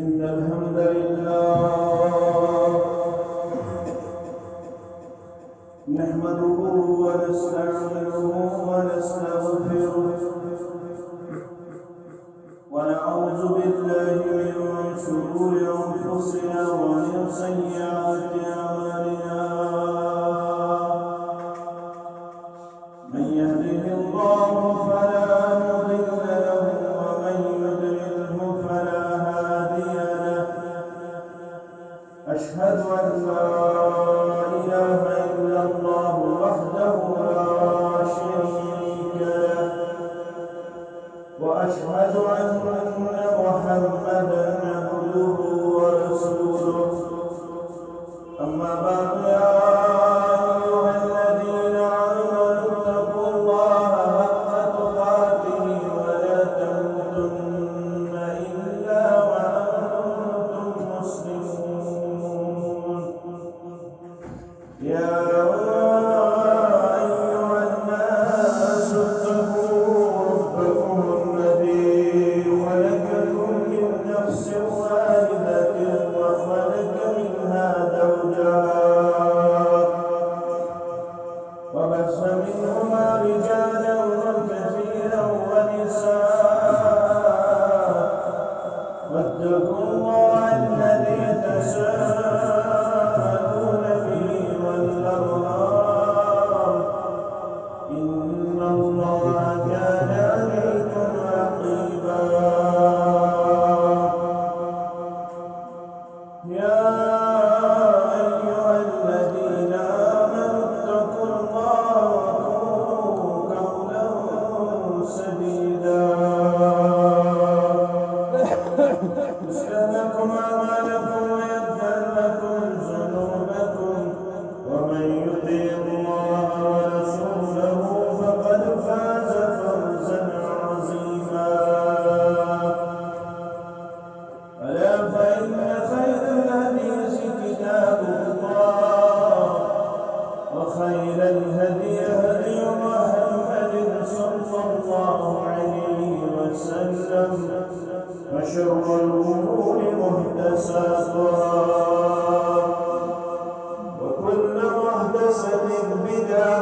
إن الحمد لله نحمده ونستعينه ونستغفره ونعوذ بالله من شرور أنفسنا ومن سيئات أعمالنا من يهده الله فلا مضل له ومن يضلله فلا هادي له أشهد أن لا إله إلا الله وحده لا شريك له وأشهد أن محمدا عبده ورسوله أما بعد يا أيها الذين آمنوا اتقوا الله حق تقاته ولا تموتن إلا وأنتم مسلمون يا أيها الناس اتقوا ربكم الذي خلقكم من نفس واحدة وخلق منها زوجها وبث منهما رجالا كثيرا ونساء واتقوا الله الذي تساءلون به والأرحام إن الله كان عليكم رقيبا يا أيها الذين آمنوا اتقوا الله وقولوا قولا سديدا يصلح لكم أعمالكم ويغفر لكم ذنوبكم ومن يطع الله ورسوله فقد فاز فوزا عظيما ألا فإن خير الحديث كتاب الله وخير الهدي هدي محمد صلى الله عليه وسلم وشر الأمور محدثاتها وكل محدثة بدعة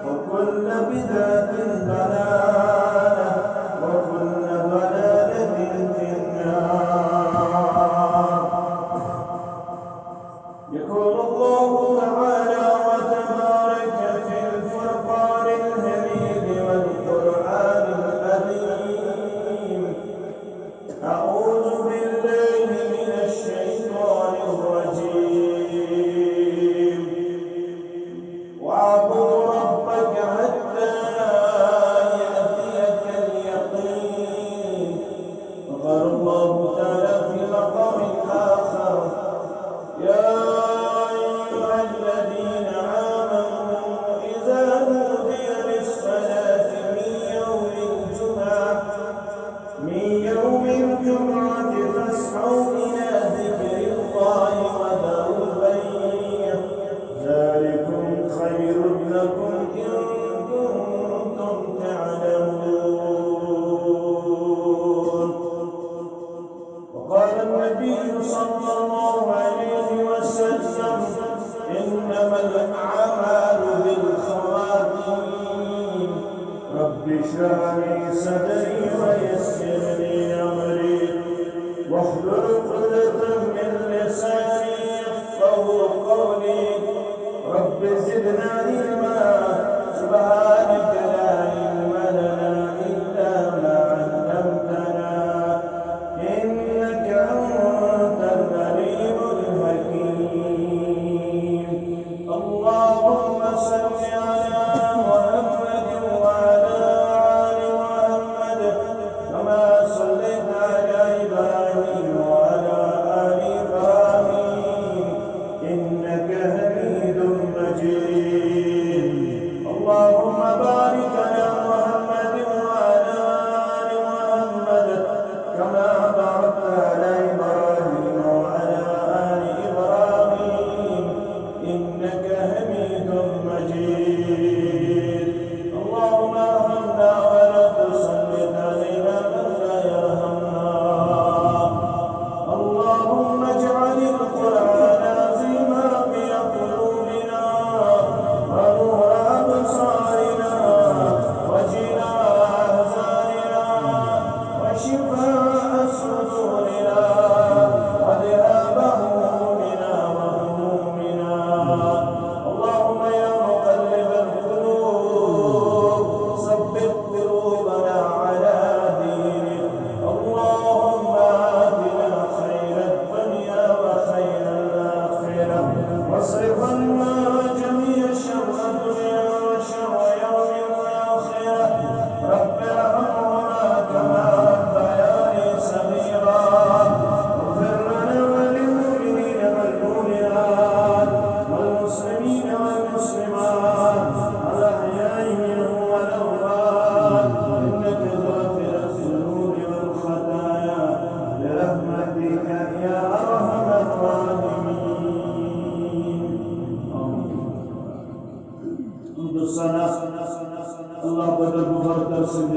وكل بدعة ضلالة وكل ضلالة في النار يقول الله تعالى وتبارك في الفرقان الحميد والقرآن العظيم أعوذ بالله من الشيطان الرجيم واعبد ربك حتى يأتيك اليقين وقال الله تعالى في مقام آخر يا أيها الذين آمنوا إذا نودي للصلاة من يوم الجمعة فاسعوا إلى ذكر الله وذروا البيع ذلكم خير لكم إن كنتم تعلمون وقال النبي صلى الله عليه وسلم إنما الأعمال بالخواتيم رب اشرح لي صدري ويسر لي أمري واحلل عقدة من لساني يفقهوا قولي رب زدنا علما سبحانك لا علم لنا إلا ما علمتنا إنك أنت العليم الحكيم اللهم صل على محمد وعلى آل محمد كما صليت على إبراهيم وعلى آل إبراهيم إنك حميد مجيد اللهم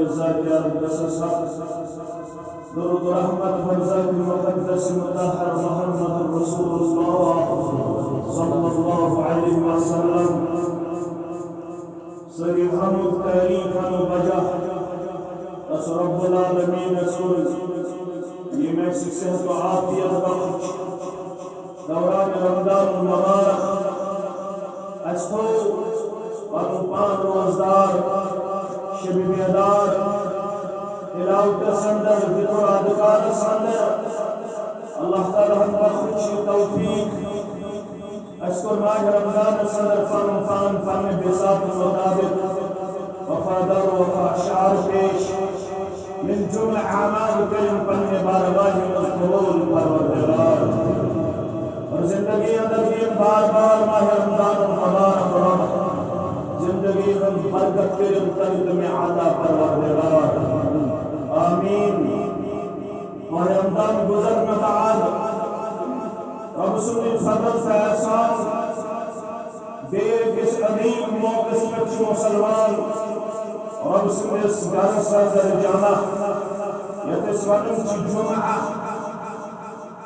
ذات أقدس درود رحمة برزاق المقدس مطهر محمد رسول الله صلى الله عليه وسلم صريحا تاريخا وبجح بس رب العالمين رسول يمسك صحة وعافية بخش دوران رمضان المبارك أسفو ونقان روزدار شب بیدار تلاوت سندر ذکر اذکار سندر اللہ تعالی ہم پر خوشی توفیق اشکر ماہ رمضان سندر فن بساط مطابق وفادر وفا اشعار پیش من جمع اعمال کریم پن بارگاہ القبول پروردگار اور زندگی اندر بار بار ماہ رمضان المبارک رحمت زندگی میں برکت کے طریق میں عطا پروردگار آمین ماہ رمضان گزر میں بعد رب سبحانہ فضل سے احسان دیر کس عظیم موقع پر مسلمان رب سبحانہ گھر سر جامع یتس ونم چی جمعہ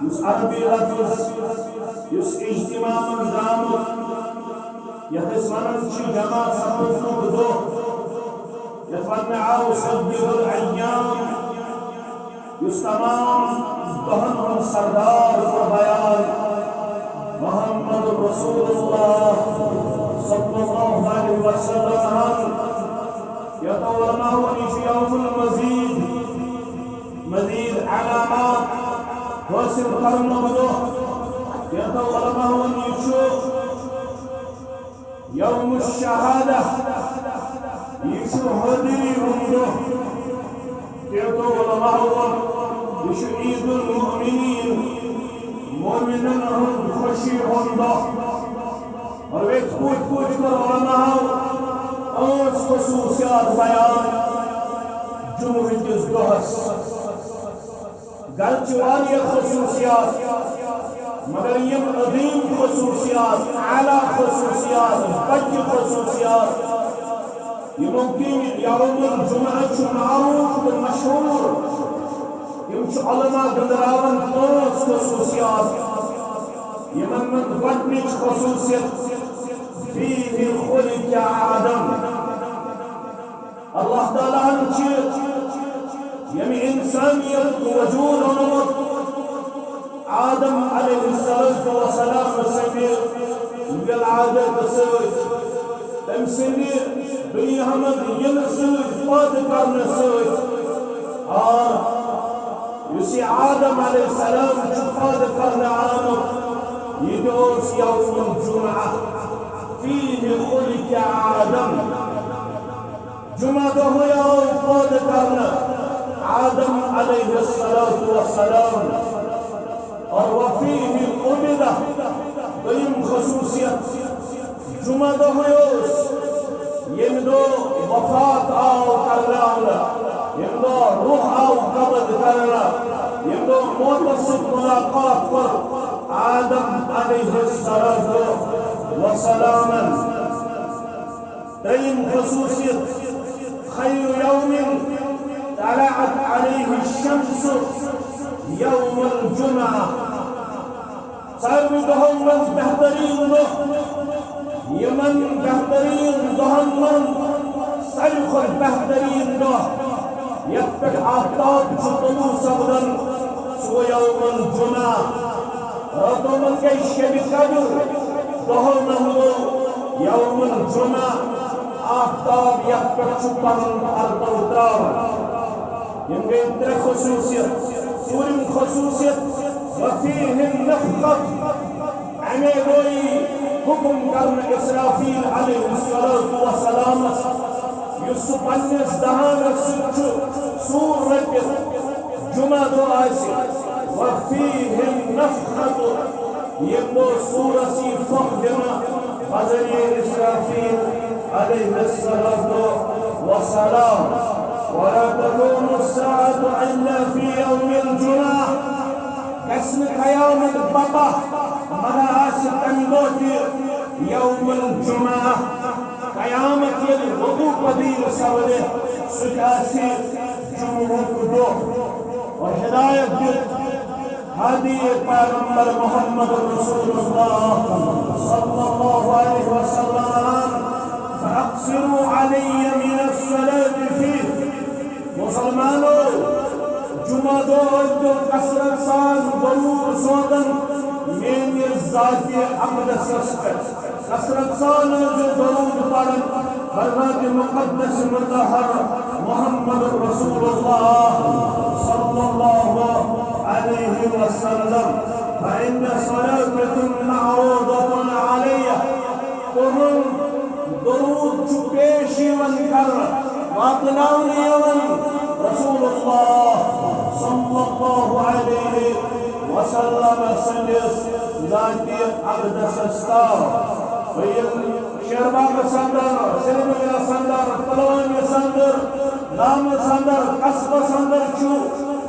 یس عربی لفظ یس اجتماع نظام يتس ونم چی جمع سبز نبدو يتونعو صدق الأيام يستمام دهنهم سردار وبيان محمد رسول الله صلى الله عليه وسلم يتولناه في يوم المزيد مزيد علامات وسر قرن بدو يتولناه يشوف يوم الشهادة يشهدي عنده يطول الله يشهد المؤمنين مؤمنين هم خشي عنده وبيت فوت كرامه أوس خصوصيات بيان جمهورية الزهس قالت وارية خصوصيات مگر یم عظیم خصوصیات اعلی خصوصیات بچ خصوصیات یہ ممکن یوم الجمعہ معروف مشہور یم علماء گندراون پانچ خصوصیات یمن من گۄڈنِچ خصوصیت فیہ خلق آدم اللہ تعالیٰ ہن چھ یم انسانیت وجود اونمت آدم علیہ السلام سنگی بالعادت سوچ تم سنگی دنیا ہمیں ین سوچ پاد کرنے سوچ اور یسی آدم علیہ السلام چپاد کرنے آمد یہ دوس یوم الجمعہ فیہ خلق آدم جمعہ دو ہویا پاد کرنے آدم علیہ السلام اور وفيه قبضة دیم خصوصیت جمعہ دو ہوئیوس یمدو وفات آو کرنا یمدو روح آو قبض کرنا یمدو متصف ملاقات پر آدم علیہ السلام دیم خصوصیت خیر یوم طلعت علیہ الشمس يوم الجمعة ساروی دہن من بہترین دہ یمن بہترین دہن من ساروی خود بہترین دہ یک پہ آفتاب طلوع سپدن سو یوم الجمعہ راتوں من کے شب قدر دہن نمو یوم الجمعہ آفتاب یک پہ چھپن ارد اتراو یم گئی تر خصوصیت سورم خصوصیت وفیہ النفقت عمی گوئی حکم کرن اسرافیل علیہ السلام یس پنیس دہان سچو سور رکت جمعہ دو آسی وفیہ النفقت یہ دو سورسی فقدنا حضر اسرافیل علیہ السلام ولا تكون الساعة إلا في يوم الجمعة اسم قيام البابا مدى آسف أمدوتي يوم الجمعة قیامت یل وضو پذیر سوالے سجاسی جمعہ دو اور ہدایت دیت ہادی پیغمبر محمد رسول اللہ صلی اللہ علیہ وسلم فاقصروا علی من الصلاة فیہ مسلمانوں جمعہ دو کثرت سان ضرور سودن میری ذات اقدس کثرت سان جو ضرور پڑھن برات مقدس مطہر محمد رسول اللہ صلی اللہ علیہ وسلم فإن صلاتكم معروضة علي تمن درود چپیشی ون کر واتناونی ون رسول اللہ صلی اللہ علیہ وسلم سنس ذاتی اقدس استار شیرباغ سندر سلمگا سندر پلوان سندر نام سندر قصب سندر چو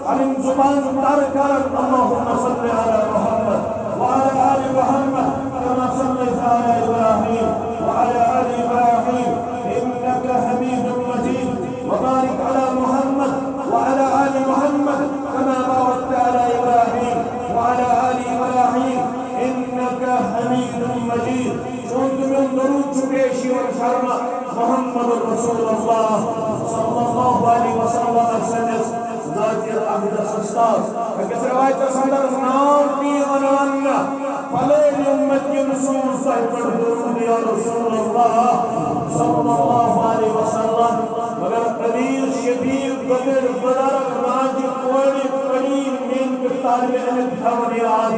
عن زبان تركر اللهم صل على محمد وعلى آل محمد كما صليت على إبراهيم وعلى آل إبراهيم إنك حميد مجيد وبارك على محمد وعلى آل محمد كما باركت على إبراهيم وعلى آل إبراهيم إنك حميد مجيد كنت من درود جبيشي والشرمة محمد رسول الله صلى الله عليه وسلم ذاتي الأقدس استاذ فكس رواية صدر نامي ونوانا فلين أمتي نصوص صحيح الدرود يا رسول الله صلى الله عليه وسلم مگر قدیر شبیر قدر قدر ناجی قولی قلیل من طالب علم تھوانی آج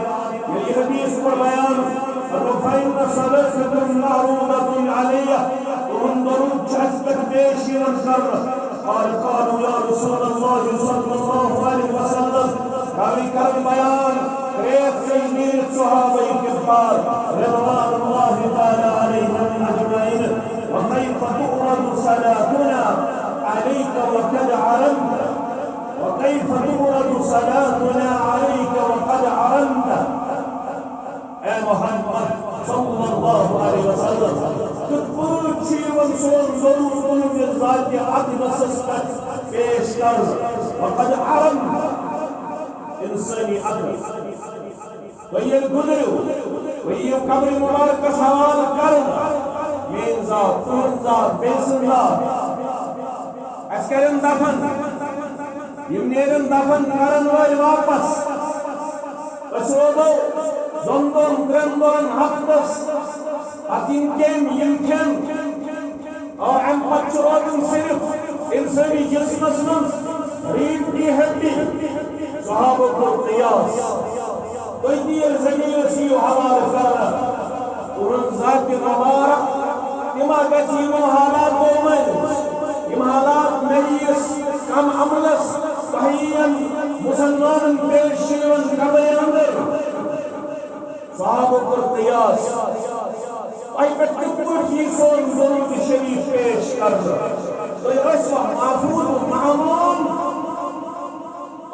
یہ حدیث پر بیان فَإِنَّ صَلَاتَكُمْ مَعْرُوضَةٌ عَلَيَّ ومن درود جهزتك بيشي والشر قالوا يا رسول الله صلى الله عليه وسلم کبھی کبھی بیان ریت سجنیر صحابہ کفار رضوان اللہ تعالی علیہم اجمعین وكيف تؤرد صلاتنا عليك وقد علمت وكيف تؤرد صلاتنا عليك وقد علمت اے محمد صلی اللہ علیہ وسلم کتبوت شیون سون ضرور قلوب الذات عقد سسکت پیش کر وقد علمت انسانی عقل ویل گدرو ویل قبر مبارک سوال کرنا مین ذات تون ذات بیسن ذات اسکرن دفن یمنیرن دفن کرن وال واپس اسودو زندون درندون حقدس اتیم کم یمکن اور امپت چرادن صرف انسانی جسم اسمن ریب کی ہڈی صحابہ کو قیاس کوئی دیر زمین سیو حوال کرنا اور ذات مبارک اما گسیون حالات مومن ام حالات مریس کم عملس صحیحاً مسلمان پیشیون قبل اندر صحابہ کو قیاس آئی پت کتبوٹ یہ سون ضرورت شریف پیش کرنا تو یہ رسوہ معفوظ و معمول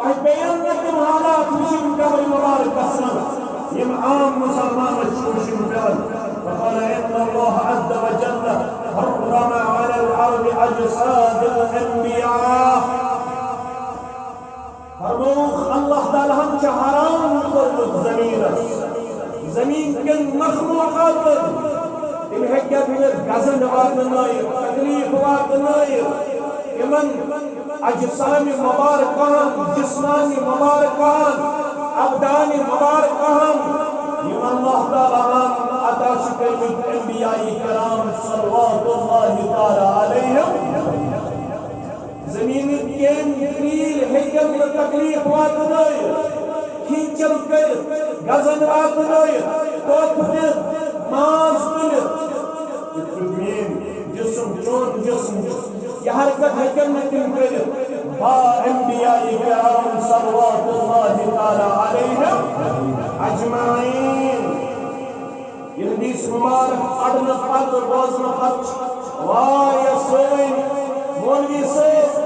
آئی بیانتم حالات مشن قبل مبارک اسلام یم عام مسلمان مشن قبل فقال إن الله عز وجل حرم على الأرض أجساد الأنبياء فرموخ الله تعالى هم حرام قرب زمین کن مخلوقات تم ہیکیت ہمیں غزن واتنائر تکلیف واتنائر امن اجسام مبارکان جسمان مبارکان ابدان مبارکان یم اللہ تعالی عطا شکر انبیاء کرام صلوات اللہ تعالی علیہم زمین کن گریل ہیکیت میں تکلیف واتنائر کھینچل کر غزن واتنائر توپ دت ماز تلت جسم چون جسم یہ حرکت ہیکن میں تم کر با انبیاء کرام صلوات اللہ تعالی علیہم اجمعین یہ حدیث مبارک اڑن پت روزن پت واریہ سوئن مولوی صاحب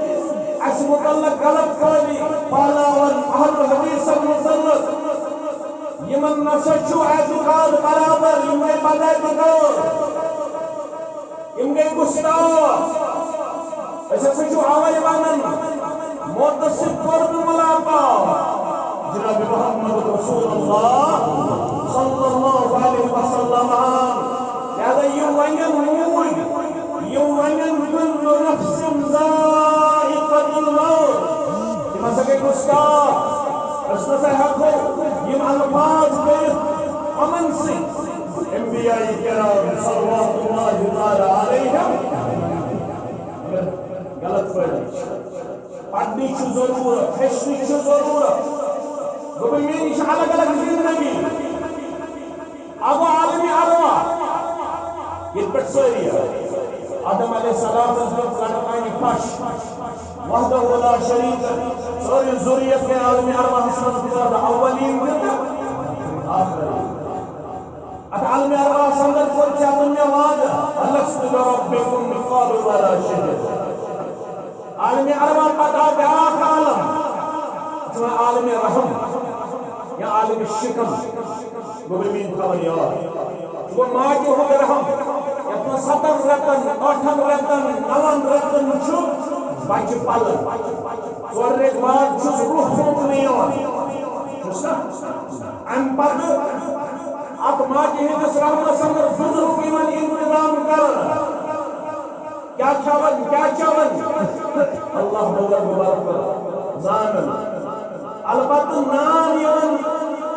اس متعلق غلط قولی پالاون اہل حدیث متعلق یمن نسچو اعتقاد برابر یمن بدای بکو ام گئی گستاخ اس ہسا چھو آوائی بانن متصف قرب ملاقات جناب محمد رسول اللہ صلی اللہ علیہ وسلم لہذا یہ ونین موج یہ ونین کل نفس ذائقۃ الموت یہ مسا گئی گستاخ اس نسا حقو یہ الفاظ کرت امن سے انبیاء کرام صلوات اللہ تعالی علیہم غلط پڑھ پڑھنی چھو ضرورت ہیچنی چھو ضرورت گوبر میری الگ الگ زندگی ابو عالمی ارواح یہ پٹ سوری آدم علیہ السلام کڑکانی پش وحدہ ولا شریک سوری ذریت کے عالمی ارواح حسنت اولین آخرین عالمی ارواح سندر فرچہ دنیا وعدہ الست بربکم قالوا ولا شریک عالمی ارواح پتا بیاخ عالم جو عالمی رحم یا عالمی شکم گوبر مین تھاون یاد وہ ماجی ہو رحم یتنا 7 رتن 8 رتن 9 رتن چھو بچ پلن ژور ریت بعد چھس روح پھونکنے یوان ام پتہ ات ماجی ہندس رحمت سندر بزرگ یمن انتظام کرن کیا چاون اللہ بولر مبارک زانن البتہ نام یون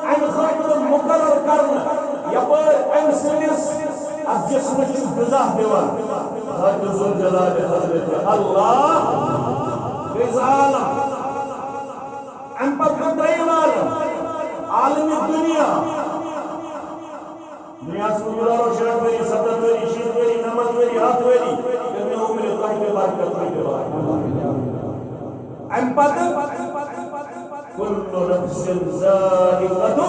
ام خاطر مقرر کرن یپر ام سنس ات جسم غذا دیوان ذات ذوالجلال حضرت اللہ غذا عالم ام پتہ تریم عالم دنیا دنیا سے مجرارو 60 وری 70 وری 60 وری 90 وری 100 وری کرنے عمر اللہ کے برکت ہوئی دیوان ام پتہ کل نفس ذائقۃ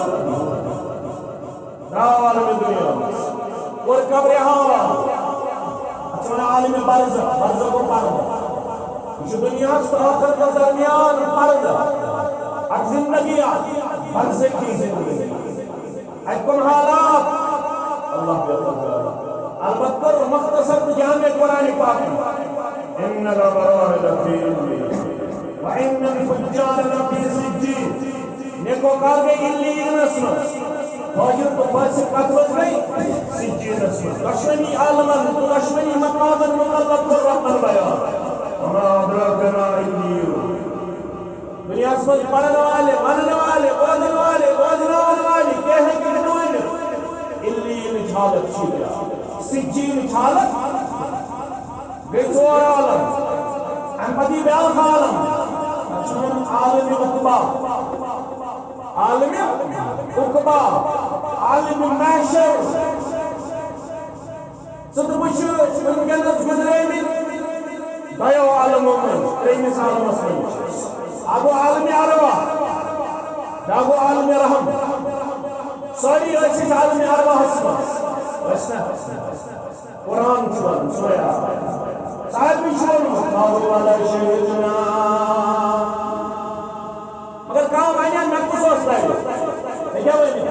عالم دنیا اور قبر حوا اچھا عالم برزخ کو پڑھ یہ دنیا سے آخر کا درمیان پرد اب زندگی برزخ کی زندگی اکم حالات اللہ البتہ مختصر جامع قرآن پاک ان الابرار لفی علین وان الفجار لفی سجین نیکو کار گئی علین اسم فاجر تو فاسق قتل گئی سجین اسم دشمنی عالمان تو دشمنی مقامن مقلب پر رحمن بیان وما ادراکنا علین دنیا اسم پڑھنے والے ماننے والے بودنے والے کہنے کی نوائنے علین حالت چھیدیا سجین حالت گیسوار عالم احمدی بیان عالم چون عالم اقبا عالم اقبا عالم محشر ستبشو انگلت گزرے دیو عالم امن تریمیس عالم اسمین ابو عالم ارواح داغو عالم رحم ساری ایسی عالم ارواح اسمہ قرآن چون سویا صاحب چون قالوا ولا شهدنا مگر کام آئینہ میں کس وقت آئے کیا ہوئی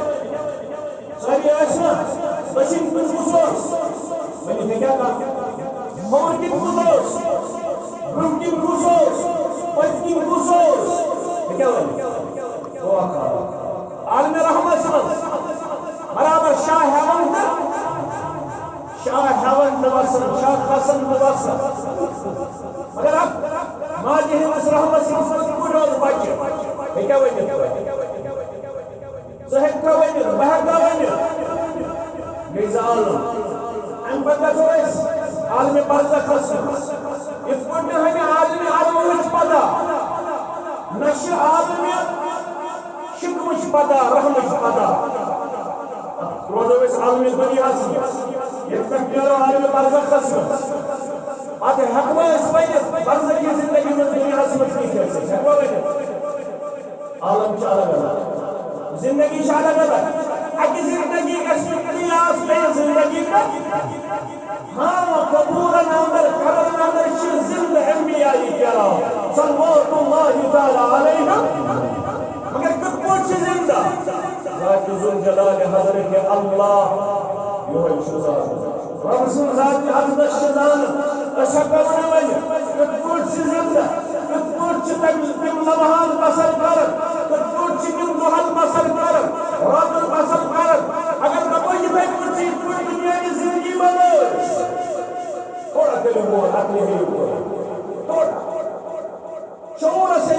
ساری ایسا بچین کس وقت میں نے کیا کہا مور کی کس برم کی کس پت کی کس کیا ہوئی وہ آقا عالم رحمت سمجھ برابر شاہ حیوان در شاہ حیوان نواسن شاہ خاصن نواسن مگر اب ماجی ہمس رحمت سمجھ کڑول بچے کیا ہوئی زہد کا ہوئی بہر کا ہوئی نیز عالم ام پتہ سوئیس عالم برزخ خسن اس پڑھنے ہمیں عالم وچ پدا نش عالم شکمش پدا رحمش پدا روزو اس عالم دنیا سے یہ تک پیارو عالم برزخ خسن آتے حقوہ اس بینت برزخ کی زندگی میں دنیا سے مجھنی کیسے حقوہ بینت عالم چالا گلا زندگی چالا گلا اکی زندگی کا قیاس بے زندگی کا ہاں قبورن اندر قبرن اندر شر زند انبیاء کرام صلوات اللہ تعالی علیہم مگر کب پوچھ زندہ ذات ذوالجلال حضرت اللہ یہ شزار رب سن ذات حضرت شدان اشکر ون کت سے زندہ کت تم لمحات بسر کر کت تم دہل بسر کر رات بسر کر اگر دپو یہ کت دنیا کی زندگی بنو تھوڑا دل ہو اپنے ہی تھوڑا شعور سے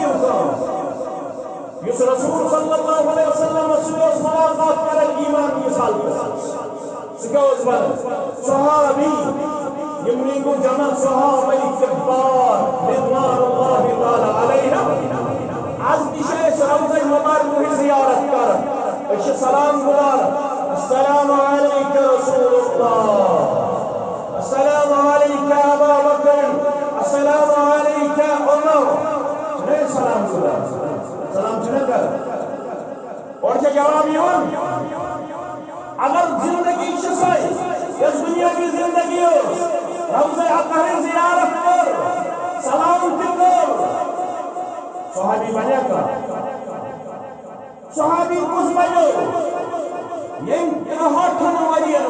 یس رسول صلی اللہ علیہ وسلم سیوس ملاقات کر ایمان کی مثال سکوز بن صحابی یمنی کو جمع صحابی کبار رضوان اللہ تعالی علیہم از دیشے روضہ مبارک کی زیارت کر اش سلام بلار السلام علیک رسول اللہ السلام علیک ابا بکر السلام علیک عمر سلام سلام چنہ کر اور کیا جواب یہ اگر زندگی شسائی اس دنیا کی زندگی ہو روضہ اطہر زیارت کر سلام کر صحابی بنیا کا صحابی کس بنو یم ترہٹھن ورین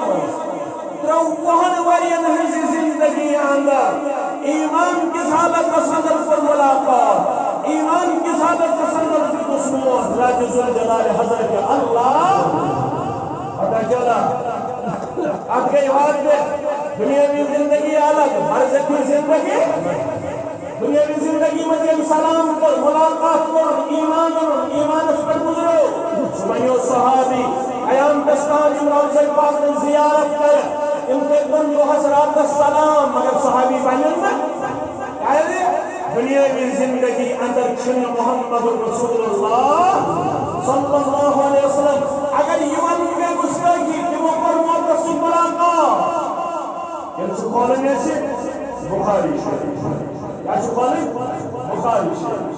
تروہن ورین ہنسی زندگی اندر ایمان کس حالت اصدر پر ملاقات ایمان کس حالت اصدر پر دشمن راج ذوالجلال حضرت اللہ پتہ چلا اب کے بات میں دنیاوی زندگی الگ برزخی زندگی دنیاوی زندگی میں جب سلام کر ملاقات کر ایمان اس پر گزرو سبحانیو صحابی قیام دستان روضہ پاک زیارت کر ان کے بندو حضرات السلام مگر صحابی بنن میں دنیاوی زندگی اندر چھن محمد رسول اللہ صلی اللہ علیہ وسلم اگر یوان کے گستاخی کہ وہ پر موت ملاقات یہ کھولیں میں سے بخاری شریف کیا کھولیں بخاری شریف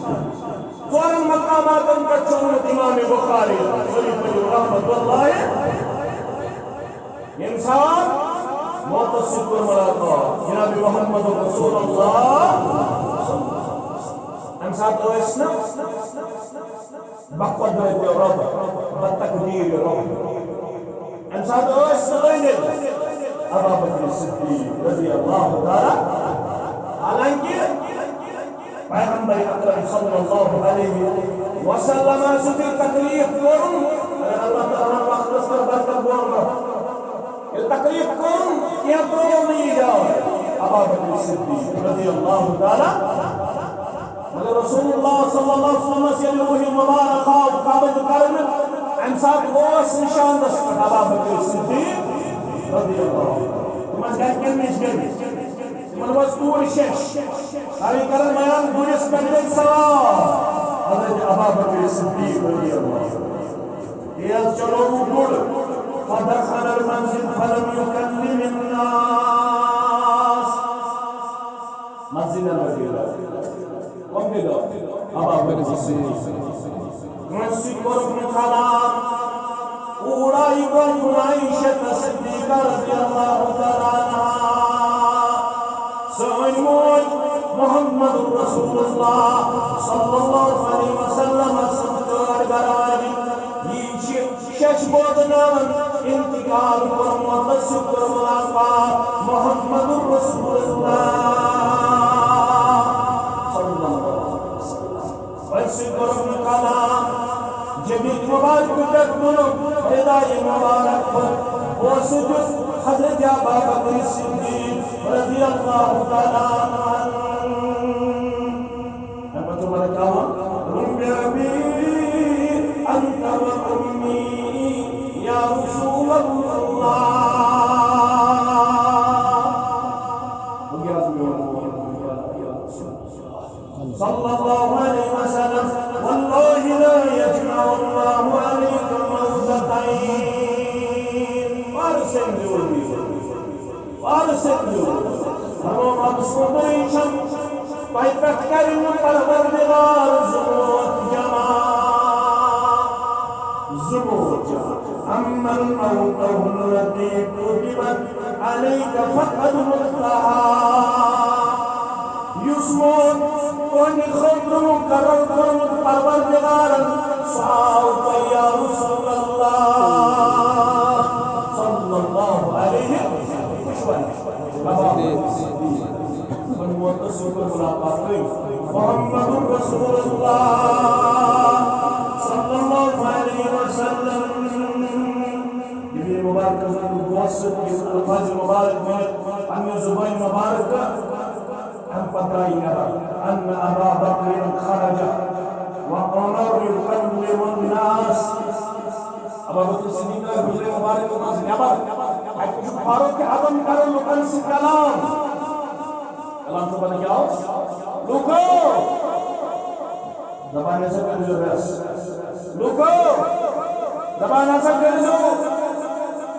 دوران مقامات ان پر چون امام بخاری رحمت اللہ انسان موت ملاقات جناب محمد رسول اللہ امسات اوسنا بقدرت رب بتقدیر رب امسات اوسنا ابا بکر الصدیق رضی اللہ تعالی حالانکہ پیغمبر اکرم صلی اللہ علیہ وسلم سے تکلیف کرن اللہ تعالی وقت پر برکت بول رہا تکلیف کرن کیا تو نہیں جائے ابا بکر الصدیق رضی اللہ تعالی مگر رسول اللہ صلی اللہ علیہ وسلم سے روح مبارک قابل کرن امسات اوس نشان دست ابا بکر الصدیق رضی اللہ تمہن گھر کے نیچ گئی تمہن وستور شش آئی کرن بیان دونس پہلے سوال حضرت ابا بکر الصدیق رضی اللہ یہ چلو گڑ فدخل المنزل فلم يكلم الناس منزل المدينة کون بھی دو ابا بکر الصدیق منسی قرب کلام اوڑائی و عائشہ صدیقہ رضی اللہ تعالی عنہ سوئن موج محمد رسول اللہ صلی اللہ علیہ وسلم سمتور گراجی یہ شش بودنان انتقال کرم تصفر ملاقات محمد رسول اللہ ویسکرم کلام جبیت مبارک تکمنم ہدای مبارک پر وسجد حضرت ابا بکر الصدیق رضی اللہ تعالی عنہ احمد ملکہ رب ابی انت و امی یا رسول اللہ صلی اللہ علیہ وسلم واللہ لا یجمع اللہ علیکم موزتین وارسن جوڑی وارسن جوڑی ہمو مقصود ایشم پائپت کرن پروردگار زموت جمع زموت جمع اما الموت التي كتبت عليك فقد مطلعا يسمون کون خود مقرر کرمت پروردگارا صحاوت یا رسول اللہ صلی اللہ علیہ وسلم رسول کو ملاقات ہوئی محمد رسول اللہ صلی اللہ علیہ وسلم یہ مبارک واسط الفاظ مبارک میں ان زبان مبارک ان پتائی ان ابا بکر خرج وعمر يكلم الناس ابا بکر صدیق حضور مبارک کو نبر فاروق اعظم کر لوکن سے کلام تو بنا کیا ہو لوکو زبان ایسا کر جو رس لوکو زبان ایسا کر جو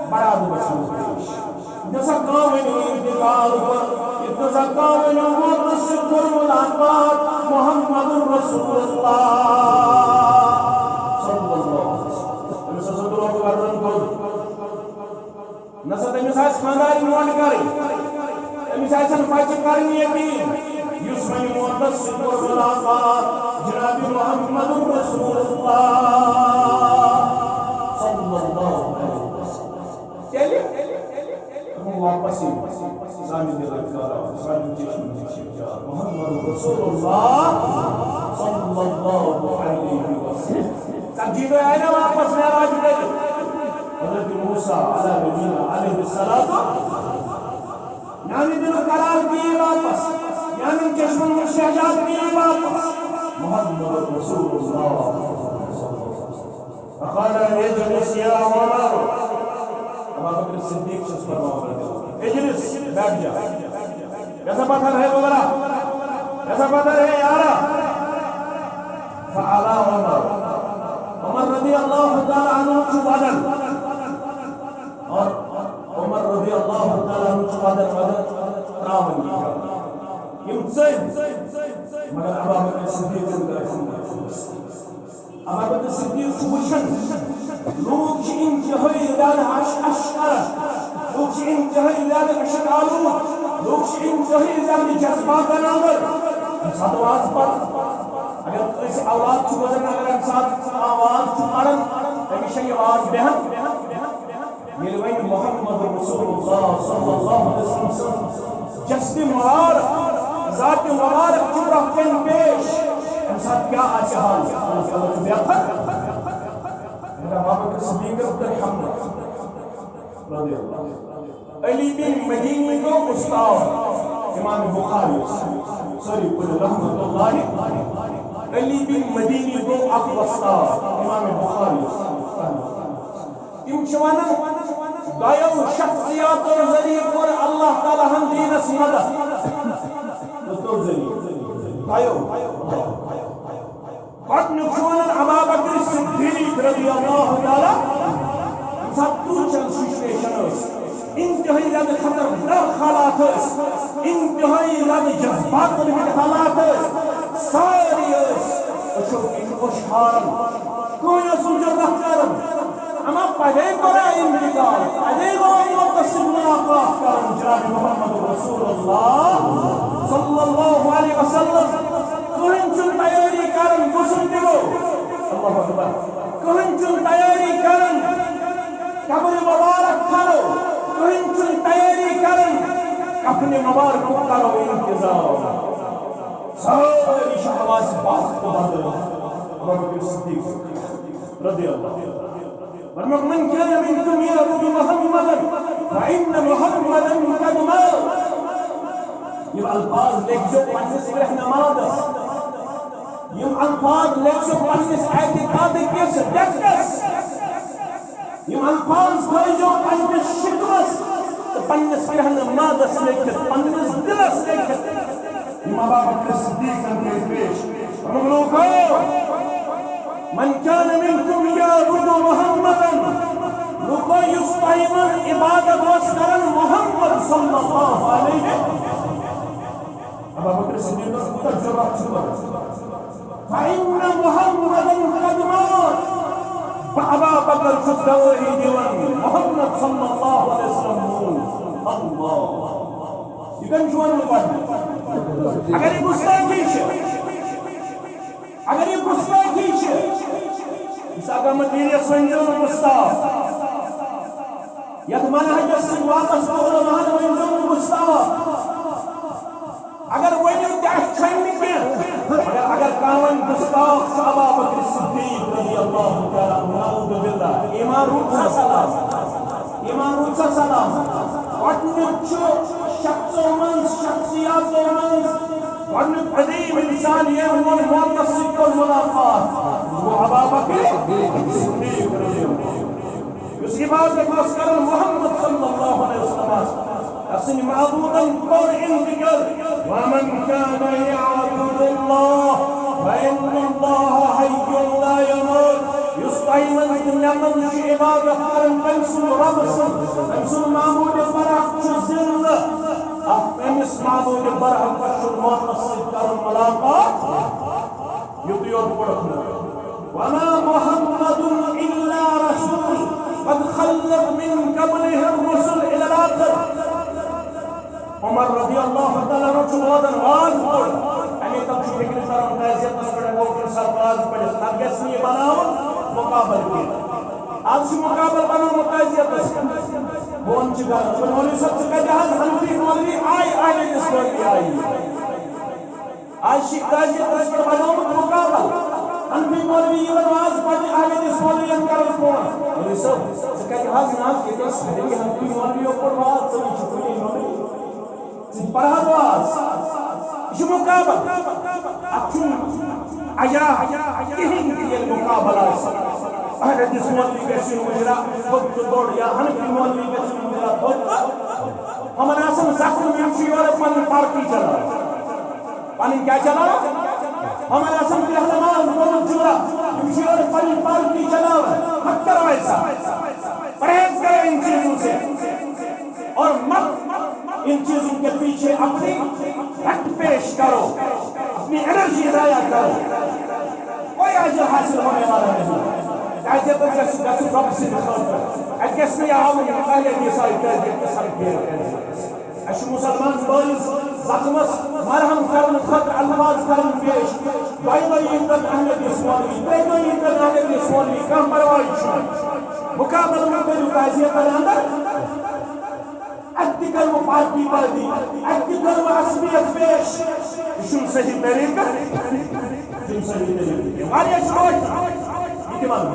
بڑا دو بسم جیسا کام ہے انتقال پر اتنا کام ہے نمود رسول ملاقات محمد رسول اللہ صلی اللہ علیہ وسلم ہمیں سسد روح کو گردن کرو نسل تمیس آئیس خانداری نوان کری تمیس آئیسن فائچ کرنی یقین یسمنی محمد سکر ملاقات جناب محمد رسول اللہ صلی اللہ علیہ وسلم چلیے ہم واپس ہی سامی دل اکھارا سامی چشم شکار محمد رسول اللہ صلی اللہ علیہ وسلم سب جیدو آئے نا واپس معراج دے حضرت موسیٰ علیہ السلام یعنی دل قرار کیے واپس یعنی چشم شہجات کیے واپس محمد رسول اللہ فقال اجلس یا عمر ابا بکر صدیق سے فرماؤ اجلس بیٹھ جا کیسا پتھر ہے بغرا کیسا پتھر ہے یارا فعلا عمر رضی اللہ تعالی عنہ چو بدل اور عمر رضی اللہ تعالی عنہ چو بدل راون کی یم سید مگر ابا بکر صدیق ابا بکر صدیق وچھن لوگ چھ انتہائی زیادہ اشعر لوگ چھ انتہائی زیادہ اشعالو لوگ چھ انتہائی زیادہ جذبات نامر ساتھ آواز پر اگر ایسی اولاد چھو وزن اگر ہم ساتھ آواز چھو پڑھن ہمیشہ یہ آواز بہن ملوین محمد رسول اللہ صلی اللہ علیہ وسلم جسد مبارک ذات مبارک چھو رکھن پیش ہم ساتھ کیا آچے حال اللہ کو بیاتھا بابا بکر صدیق عبدال حمد رضی اللہ علی بن مدینی کو استاد امام بخاری سوری قل رحمت اللہ علی بن مدینی کو اقوى استاد امام بخاری تم چوانا دائیو شخصیات اور ذریعہ پر اللہ تعالی ہم دین اس مدد دکتور ذریعہ دائیو قد نکشوانا ابا بکر صدیق رضی اللہ تعالی سب کچھ سچویشن اس انتہائی زیادہ خطرناک حالات اس انتہائی زیادہ جذبات حالات اس ساری اس خوشحال کوئی سوچا بہترم اما پہلے کرا انتقال پہلے متصل ملاقات کرم جناب محمد رسول اللہ صلی اللہ علیہ وسلم کہیں چن تیاری کرن گسل دیو اللہ اکبر کہیں چن تیاری کرن قبر مبارک کرو کہیں چن تیاری کرن کفن مبارک کرو انتظار ساری شہواز باس کو بدل ابو بکر صدیق رضی اللہ فرمایا من كان منكم يعبد محمدا فإن محمدا قد مات یہ الفاظ لکھ جو پنس رہ نماز یم الفاظ لکھ جو پنس اعتقاد کس دکس یم الفاظ تھائی جو پنس شکوس پنس رہ نماز لکھ پنس دلس لکھ یم ابا بکر صدیق کے پیش لوگو من كان منكم يعبد محمدا لوگو یستعمل عبادت واسکرن محمد صلی اللہ علیہ ابا بکر صدیق تجربہ چھوڑا فإن محمدا قد مات فأبا بکر صدوری دیوان محمد صلی اللہ علیہ وسلم اللہ یہ کن جوان مقابل اگر یہ گستاخی اگر یہ گستاخی اس آقا مدینہ سنجل گستاخ یا تمہارا حجت سے واپس پہلو مہانا منجل گستاخ اگر ونیو تہ اگر کانون گستاخ ابا بکر صدیق رضی اللہ تعالی عنہ نعوذ باللہ ایمان روح سلام ایمان روح سلام وٹنچ شخصوں من شخصیاتوں من وٹنچ عظیم انسان یہ ہون متصف الملاقات وہ ابا بکر صدیق رضی اللہ اس عبادت مسکر محمد صلی اللہ علیہ وسلم أصل معبودا قرئ بقر ومن كان يعبد الله فإن الله حي لا يموت يستعين يمن في عبادة قرن تنسل ربسن تنسل معبود برح شزل أمس معبود برح بشر متصل قرن ملاقات يطير برحنا وما محمد إلا رسول قد خلق من قبله الرسل إلى الآخر عمر رضی اللہ تعالیٰ عنہ چودن واز پڑ امی تک چھو فکر کرم تعزیت نس پڑے موقع سر واز پڑے اب گسنی بناون مقابل کی آج چھ مقابل بناون تعزیت نس بون چھ گا مولوی صاحب سے کہا جہاز حنفی مولوی آئی آئی جس مولوی آئی آج شیخ تعزیت نس پڑے بناون مقابل حنفی مولوی یہ واز پڑے آئی جس مولوی انکار کون مولوی صاحب سے کہا جہاز ناز کے دس حنفی مولوی اوپر واز سوئی چھوڑی مولوی پڑھا باز یہ مقابل اچھون آیا کہیں یہ مقابلہ اہل جس مولوی کیسی مجرہ خود دوڑ یا حنفی مولوی کیسی مجرہ خود ہمارا اسم زخم یمشی اور پانی پارٹی چلا پانی کیا چلا ہمارا اسم کی رہنمان مولوی جورا یمشی اور پانی پارٹی چلا مت کرو ایسا پرہیز کرو ان چیزوں سے اور مت ان چیزوں کے پیچھے اپنی رکھ پیش کرو اپنی انرجی ضائع کرو کوئی اجر حاصل ہونے والا نہیں تعزیت جس رب سے بخاطر اگس میں آؤں یہ پہلے یہ ساری تعزیت کے سر پیر اش مسلمان بائز زخمس مرہم کرن خطر الفاظ کرن پیش دائیوئی اندر اہلیت اسوالی دائیوئی اندر اہلیت اسوالی کم پروائی چھوڑ مقابل میں کرو تعزیت اندر اکتی کرو پارٹی پارٹی اکتی کرو عصبیت پیش شن صحیح طریقہ شن صحیح طریقہ آلیہ چھوڑ اتمام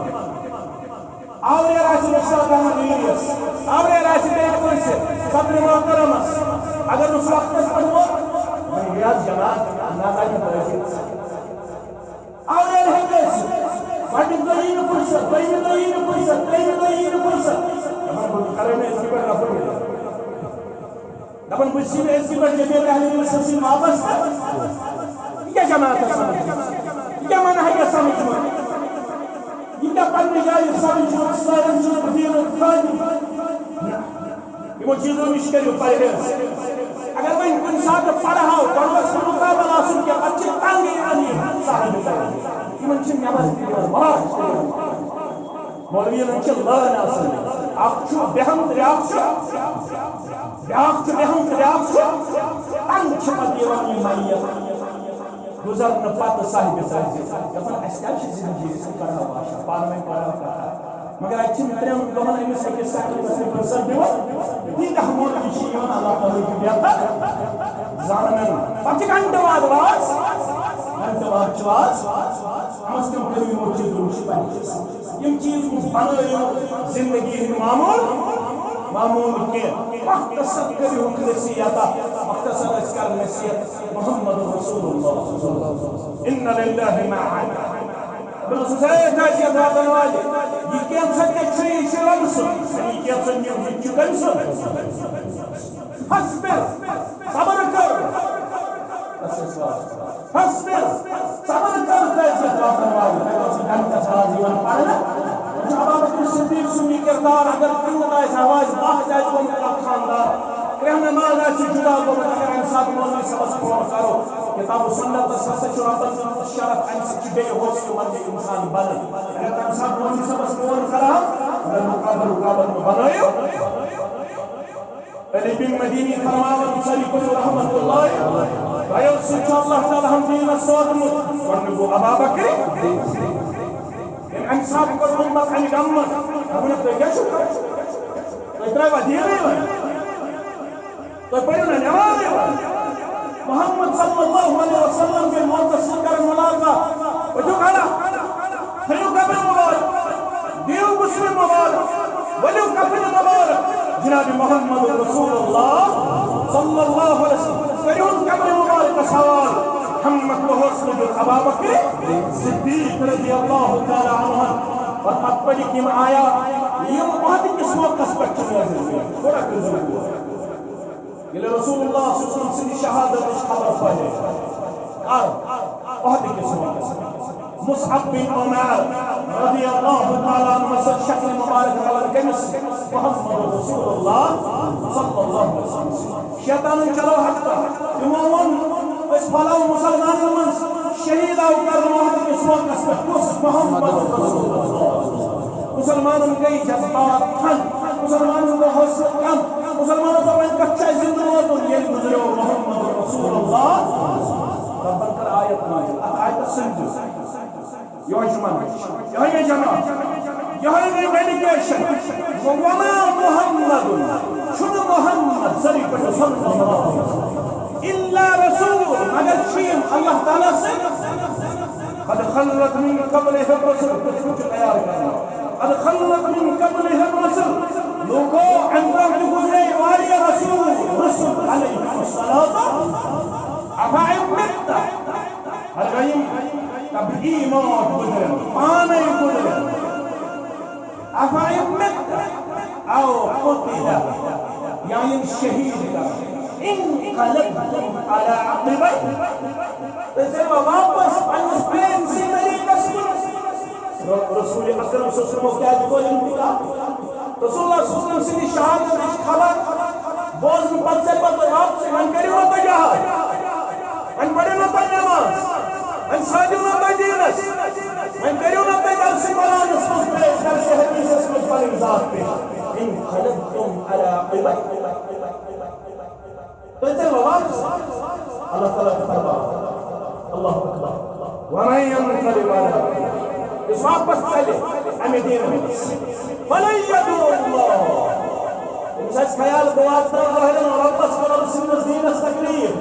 آوری راسی رشتہ کامل ویریس آوری راسی بیٹ کوئی سے صبر محترمس اگر اس وقت اس پڑھو میں ریاض جماعت نازائی پرشید آوری رہنگیس واٹی دائین پرسد دائین پرسد دائین پرسد ہمیں بہت کرنے اس کی پر رفت دبن بچی میں اس کی پر جبیت اہلی سلسل واپس یہ جماعت سمجھ یہ منحق سمجھ یہ پڑھنے جائے سمجھ سارن جو دین خانی یہ وہ چیزوں میں شکریہ پرہیز اگر میں ان ساتھ پڑھا ہو پڑھوس مقابل آسن کے بچے تانگی آنی صاحب جائے یہ من چن نماز کی بہت مولوی ننچل لان آسن آپ چھو بہم دریاب چھو بہم دریاب چھو انچ مدیوانی مائیت گزر نفات صاحب سازی یفن اسکال چیزی زندگی سے پڑھا باشا پارمین پڑھا کرتا مگر اچھی مطرم لوگن ایمی سے کہ ساکر بسر برسر دیو دیدہ ہمون انشیون اللہ تعالی کی بیتا زانمین پاچی گھنٹواد واز گھنٹواد چواز مسکم کری موچی دروشی پانچیس یم چیز بنائی زندگی معمول کے مختصر کری ہوں نصیحتا مختصر اسکار نصیحت محمد رسول اللہ ان للہ معان بلسو سایہ تاجیت راتن واجی یہ کیم سکتے چھئی شرمسو یہ کیم سکتے چکنسو حسبر صبر کر حسبر صبر کر تاجیت راتن واجی انتا سازیون پڑھنا ابا بکر صدیق سنی کردار اگر کنگا اس آواز باہ جائے تو انتا خاندار کرہم مال ایسی جدا کو اگر انسان مولوی سبس پور کرو کتاب و سنت سسا چرابت شرف انسی کی بے ہوسی مرد انسان بنا اگر انسان مولوی سبس پور کرا اگر مقابل بنائیو علی بن مدینی فرماوت صلی کل رحمت اللہ ویو سنچا اللہ تعالی ہم دین السوادمت ورنبو ابا بکر انسان کو امت عن امت ابنت تو کیا شکر تو اترائی با دیرے تو پڑھنا نمازے محمد صلی اللہ علیہ وسلم کے منتصر کرن ملازمہ وجو کھڑا تھیو قبر مبارک دیو غسل مبارک ولیو کفن مبارک جناب محمد رسول اللہ صلی اللہ علیہ وسلم کریون قبر مبارک سوال ہم مکلو حسن جو ابا بکر صدیق رضی اللہ تعالی عنہ اور پتپلی کیم آیا یہ بہت کس موقع پر چنازل ہوئی تھوڑا کزر ہوا یہ رسول اللہ صلی اللہ علیہ وسلم سے شہادت اس خبر پہلے بہت کس موقع مصعب بن عمر رضی اللہ تعالی عنہ سے شکل مبارک والا کمس محمد رسول اللہ صلی اللہ علیہ وسلم شیطان چلو حقا امامون اس فلاو مسلمان من شہید آو کر محمد اس موقع پر محمد رسول اللہ مسلمانوں کی جذبات کھن مسلمانوں کو حوصلہ کم مسلمانوں کو میں کچھا زندہ ہو یہ گزرے محمد رسول اللہ رب کر آیت نازل آیت سنجو یہ جمع یہ جمع یہ ڈیڈیکیشن وما محمد شنو محمد سری پر صلی اللہ علیہ وسلم الا رسول مگر چیم اللہ تعالی سے قد خلت من قبله الرسل تیار کرنا قد خلت من قبله الرسل لوگو اندر گزرے والی رسول علیہ الصلوۃ افعم مت الغیم کب ایمان گزرے پانے گزرے افعم مت او قتل یعنی شہید کا انقلبتم على عقبي تسمى واپس پنس پین سی طریقس رسول اکرم صلی اللہ علیہ وسلم کیا بول انتقال رسول اللہ صلی اللہ علیہ وسلم شہادت خبر بوز میں پت سے پت واپس من کریو نہ جہاد من پڑھے نہ نماز من ساجو نہ دینس من کریو نہ درس قرآن اس میں درس حدیث اس میں پر ذات پہ انقلبتم على عقبي تو اسے واپس اللہ تعالیٰ کا فرمان اللہ اکبر وَمَنْ يَنْقَلِبْ عَلَىٰ اس واپس چلے ہمیں دین میں فَلَنْ يَدُرُ اللَّهُ ان سے خیال دوات پر رہے اور واپس کرو سنس دین اس تکلیف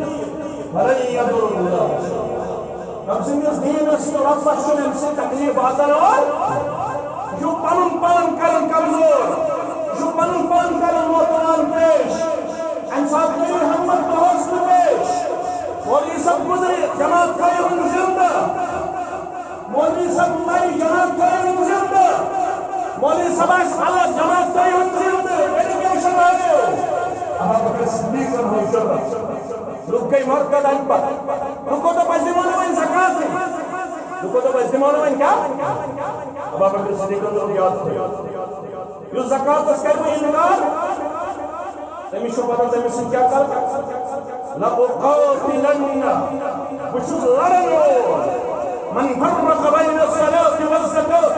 فَلَنْ يَدُرُ اللَّهُ رب سنس دین اس اور واپس شن ہم سے تکلیف آتا اور جو پن کرن کمزور جو پن کرن موتوان پیش انصاف کی محمد بہت پیش مولوی سب گزرے جماعت کا یہ زندہ مولوی سب مائی جماعت کا یہ زندہ مولوی سب اللہ جماعت کا یہ زندہ ایڈوکیشن آئے اب آپ صدیق رضی اللہ عنہ رک گئی مرکز ان پر رکو تو بس دیمانو ان زکاة ہے رکو تو بس دیمانو ان کیا اب آپ صدیق رضی اللہ عنہ یہ زکاة اس کے کوئی انکار تمی شو پتہ تمی سے کیا کر لَأُقَاتِلَنَّ بُشُز لَرَنُو من فرق بین الصلاة والزکاة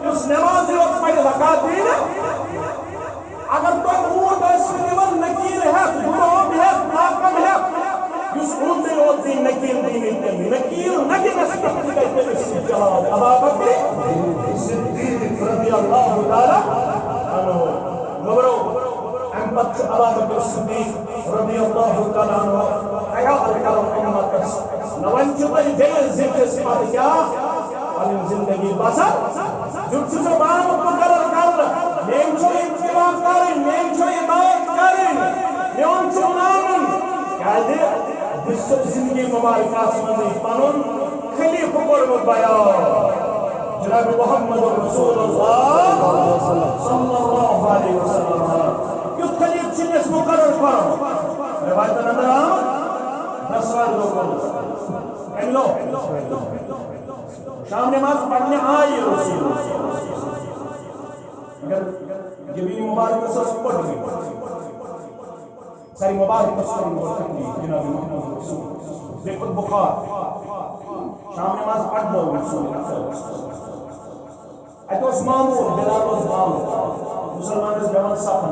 اس نمازی وقت پڑھ زکاة دینا اگر تو اونٹ اس دیوان نکیل ہے گروہ ہے ناکم ہے اس اونٹ سے وہ دین نکیل دینی نکیل نکیل نسکت کہتے ہیں اس جلال ابا بکر صدیق رضی اللہ تعالی عنہ مبرو امت ابا بکر صدیق رضی اللہ تعالی عنہ خیال کرم امت نوانچو تل جیل ذکر سمات کیا علم زندگی باسا جب چیزو بام مقرر کر نیمچو اتباع کریں نیمچو عبادت کریں نیمچو نامن کیا دے بسر زندگی مبارکہ سمجھے پانون خلیف قرب بیان جناب محمد رسول اللہ صلی اللہ علیہ وسلم کیوں خلیف چنس مقرر کرو روایت نظر آمد نسوار دو کرو املو شام نماز پڑھنے آئی رسول اگر جبینی مبارک سر پڑھ گئی ساری مبارک سر پڑھ جناب محمد رسول ذکر بخار شام نماز پڑھ دو رسول ایتوس مامور بلالوز مامور مسلمان اس جوان صاحب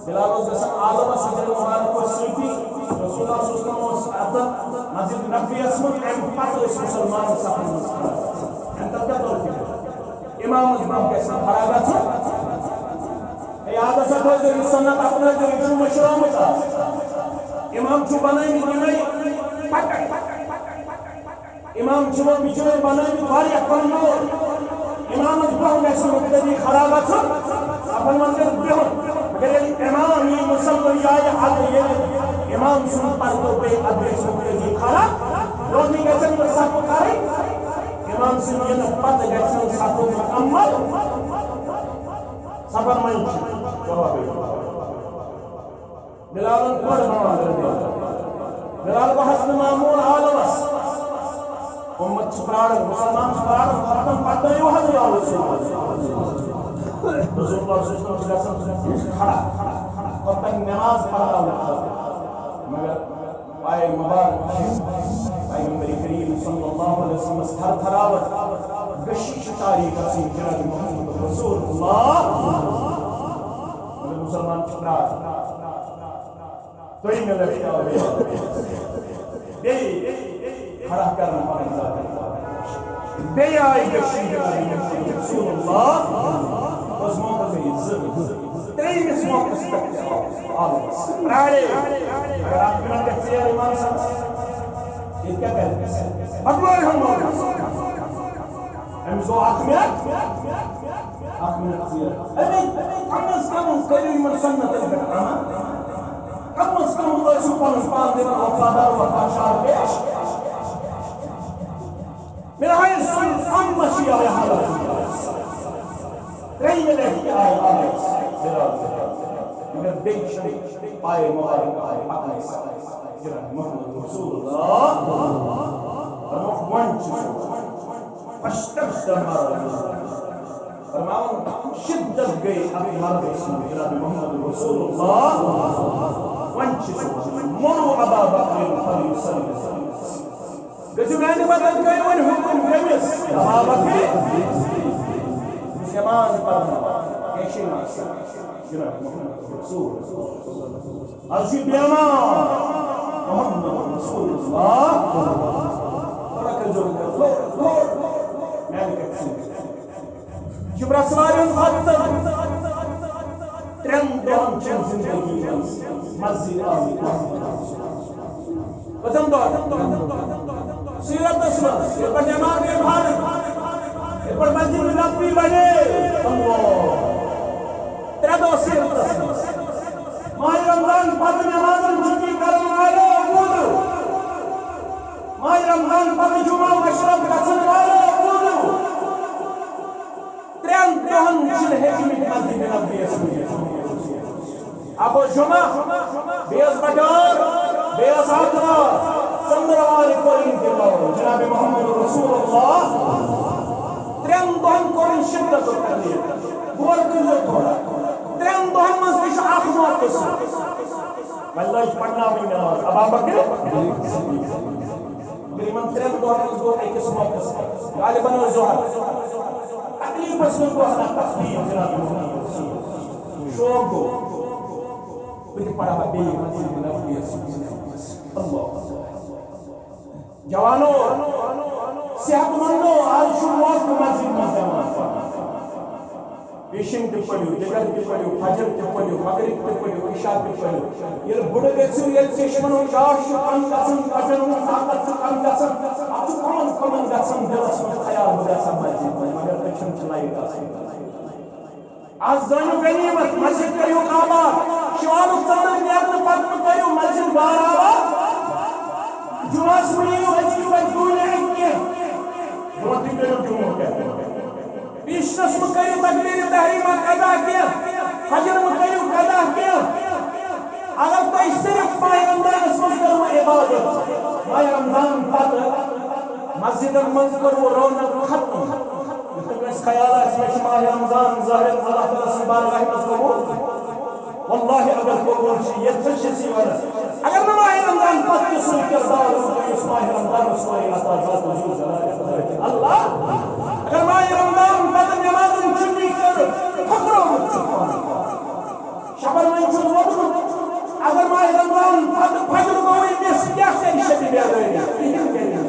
بلالوز جسن آزم سجر مبارک کو سیٹی رسول اللہ صلی اللہ علیہ وسلم مسجد نبی اسمت ام پتر اس مسلمان صاحب مسلمان انتا کیا طور کی امام کے ساتھ خرابات ہے یاد ساتھ ہوئے جو سنت اپنا جو مشروع متا امام چھو بنائی امام چھو بچوئی بنائی واریا کمزور امام برہم گژھِ مقتدی خراب گژھُن اپن منزل برہم مگر امام یہ مسلم آئے حد یہ امام سن پردو پہ ادریس مقتدی خراب روزی گژھن صف کریں امام سن یہ پتہ گژھن صف مکمل سفر منچ جواب بلال بڑ نماز بلال کو حسن معمول عالمس امت سپرار مسلمان سپرار ختم پتہ یو حد یا رسول اللہ صلی اللہ علیہ وسلم کھڑا اور تک نماز پڑھا مگر پائے مبارک پیغمبر کریم صلی اللہ علیہ وسلم تھر تھراوت گشش تاریخ رسول جناب محمد رسول اللہ مگر مسلمان سپرار تو ہی میں لگتا ہے کھڑا کرنا پڑتا بے آئی گشی جناب رسول اللہ اس موقع سے ترین اس موقع سے تک رائے اگر آپ کے نام کہتے ہیں امام صاحب یہ کیا کہتے ہیں اکبر ہم موقع ہم جو آخمیت ابھی کم از کم قریب من سنت البرحمہ کم از کم اللہ سبحانہ وتعالی دینا وفادار وفاشار پیش میرا ہے سن مشیع ہے حالت رہی میں نہیں آئے مگر بیک شریک پائے مبارک آئے اپنے جناب محمد رسول اللہ فرماؤں ونچ اشتبت ہمارا فرماؤں شدت گئی ابھی مرد رسول جناب محمد رسول اللہ ونچ مرو ابا بکر فلیسلی گزو میں نے بدل گئی ون حکم کمیس ابا بکر مسلمان پڑھنا کیشی ماسا جناب محمد رسول عزیز بیامان محمد رسول اللہ برکت جو میں نے کہتے ہیں جبرا سواری خاطر ترین دون چن زندگی مسجد آمی وطن دور سیرت اسمت یہ پر جماعت کے بھارت یہ پر مسجد نبی بنے ترے دو سیرت اسمت ماہ رمضان پتہ نمازن چھٹی کرن والے وضو ماہ رمضان پتہ جمعہ مشرف گژھن والے وضو ترین دہن چھ ہیچمت مسجد نبی ابو جمعہ بیس بٹار بیس آتھوار سندروار کریں کے لوگ جناب محمد رسول اللہ ترین دہن کریں شدت کریں گور کریں تھوڑا ترین دہن مزدش آخمات کسو واللہ پڑھنا بھی نماز ابا بکر قریباً ترین دہن مزدور ایک اسمات کسو غالباً زہر تکلیف اسمت کو حنا تصویر جناب محمد رسول شوق کو بڑی پڑھا بے مسجد نبی اللہ جوانو صحت مندو آج شروعات کو مسجد مسلمان پیشن تے پڑھو جگر تے پڑھو فجر تے پڑھو مغرب تے پڑھو عشاء تے پڑھو یہ بڑے گژھو یہ سیشن جاش کم گژھن کجن طاقت کم گژھن اتھ کمن گژھن دلس مَنٛز خیال گژھن مسجد مگر تچھن چلائی گژھن آج زانو غنیمت مسجد کریو آباد شوالو ژندن نیرنہٕ پتہٕ کریو مسجد بار آباد جمعہ سنیو عزیز بجدون اکی جمعہ تھی کریو جمعہ کہتے ہیں بیشنس مکریو تکبیر تحریمہ قضا کیا حجر مکریو قضا کیا اگر تو اس صرف ماہ رمضان اس میں کرو عبادت ماہ رمضان پتہ مسجد منز کرو رونق ختم اس خیال ہے اس میں ماہ رمضان ظاہر اللہ تعالیٰ سے بارگاہ میں قبول واللہ اگر قبول شیئے یہ تشسی والا اگر ماہ رمضان پتہ سن کردار اس ماہ رمضان اس میں عطا ذات حضور اللہ اگر ماہ رمضان پتہ نمازن چھٹی کر فکرو شبر میں چھو وقت اگر ماہ رمضان پتہ فجر گوئی نس کیا سے شدی بیا رہے ہیں